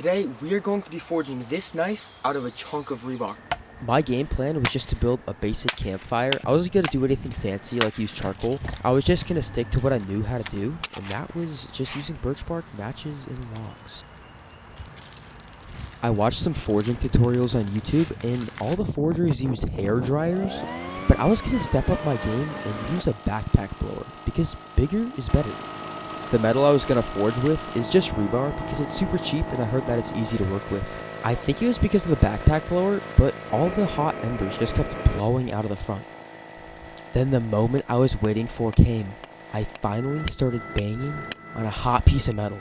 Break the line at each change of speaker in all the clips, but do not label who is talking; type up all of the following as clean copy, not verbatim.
Today, we are going to be forging this knife out of a chunk of rebar.
My game plan was just to build a basic campfire. I wasn't going to do anything fancy like use charcoal. I was just going to stick to what I knew how to do, and that was just using birch bark, matches, and logs. I watched some forging tutorials on YouTube, and all the forgers used hair dryers, but I was going to step up my game and use a backpack blower, because bigger is better. The metal I was going to forge with is just rebar because it's super cheap and I heard that it's easy to work with. I think it was because of the backpack blower, but all the hot embers just kept blowing out of the front. Then the moment I was waiting for came. I finally started banging on a hot piece of metal.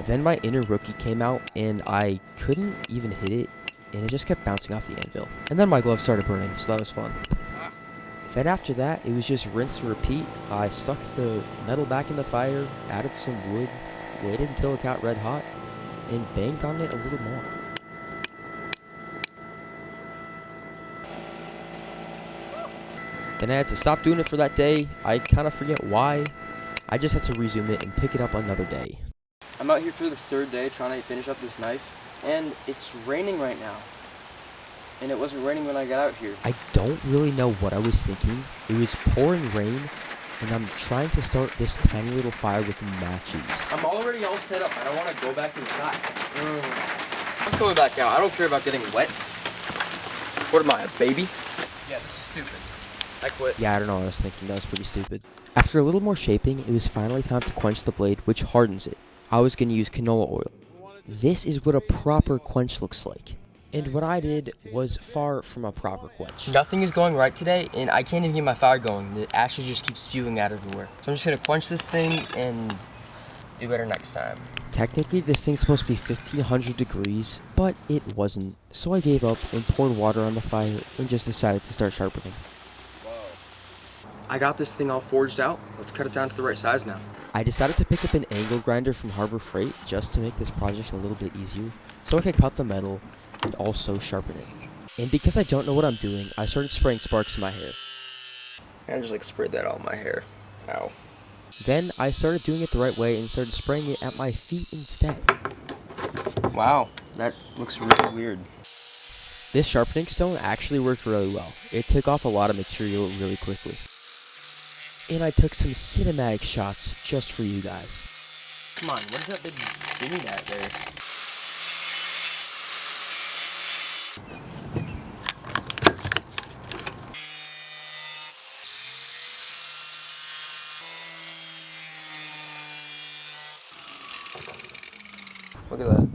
Then my inner rookie came out and I couldn't even hit it and it just kept bouncing off the anvil. And then my glove started burning, so that was fun. Then after that, it was just rinse and repeat. I stuck the metal back in the fire, added some wood, waited until it got red hot, and banged on it a little more. Then I had to stop doing it for that day. I kind of forget why. I just had to resume it and pick it up another day.
I'm out here for the third day trying to finish up this knife, and it's raining right now. And it wasn't raining when I got out here.
I don't really know what I was thinking. It was pouring rain, and I'm trying to start this tiny little fire with matches.
I'm already all set up. I don't want to go back inside. I'm going back out. I don't care about getting wet. What am I, a baby? Yeah, this is stupid. I quit.
Yeah, I don't know what I was thinking. That was pretty stupid. After a little more shaping, it was finally time to quench the blade, which hardens it. I was going to use canola oil. This is what a proper quench looks like. And what I did was far from a proper quench.
Nothing is going right today, and I can't even get my fire going. The ashes just keep spewing out everywhere. So I'm just going to quench this thing and do better next time.
Technically, this thing's supposed to be 1500 degrees, but it wasn't. So I gave up and poured water on the fire and just decided to start sharpening.
I got this thing all forged out. Let's cut it down to the right size now.
I decided to pick up an angle grinder from Harbor Freight just to make this project a little bit easier, so I could cut the metal and also sharpen it. And because I don't know what I'm doing, I started spraying sparks in my hair.
And I just sprayed that all in my hair. Ow.
Then I started doing it the right way and started spraying it at my feet instead.
Wow, that looks really weird.
This sharpening stone actually worked really well. It took off a lot of material really quickly. And I took some cinematic shots just for you guys.
Come on, what is that big doing at there? Look at that.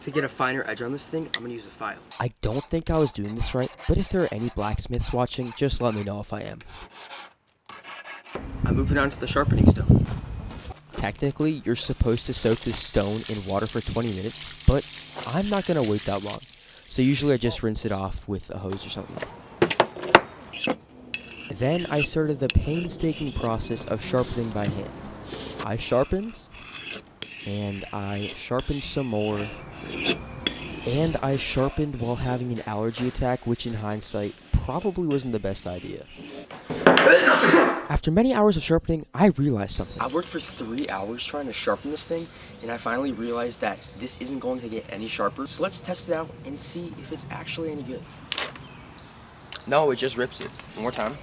To get a finer edge on this thing, I'm going to use a file.
I don't think I was doing this right, but if there are any blacksmiths watching, just let me know if I am.
I'm moving on to the sharpening stone.
Technically, you're supposed to soak this stone in water for 20 minutes, but I'm not going to wait that long. So usually I just rinse it off with a hose or something. Then I started the painstaking process of sharpening by hand. I sharpened, and I sharpened some more, and I sharpened while having an allergy attack, which in hindsight probably wasn't the best idea. After many hours of sharpening, I realized something.
I've worked for 3 hours trying to sharpen this thing, and I finally realized that this isn't going to get any sharper. So let's test it out and see if it's actually any good. No, it just rips it. One more time.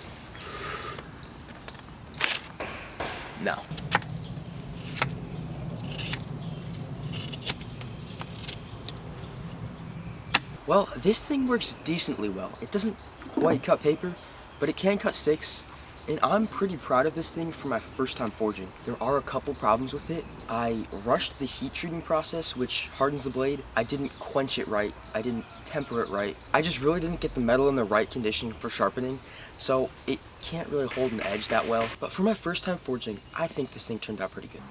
No. Well, this thing works decently well. It doesn't quite cut paper, but it can cut sticks, and I'm pretty proud of this thing for my first time forging. There are a couple problems with it. I rushed the heat treating process, which hardens the blade. I didn't quench it right. I didn't temper it right. I just really didn't get the metal in the right condition for sharpening, so it can't really hold an edge that well. But for my first time forging, I think this thing turned out pretty good.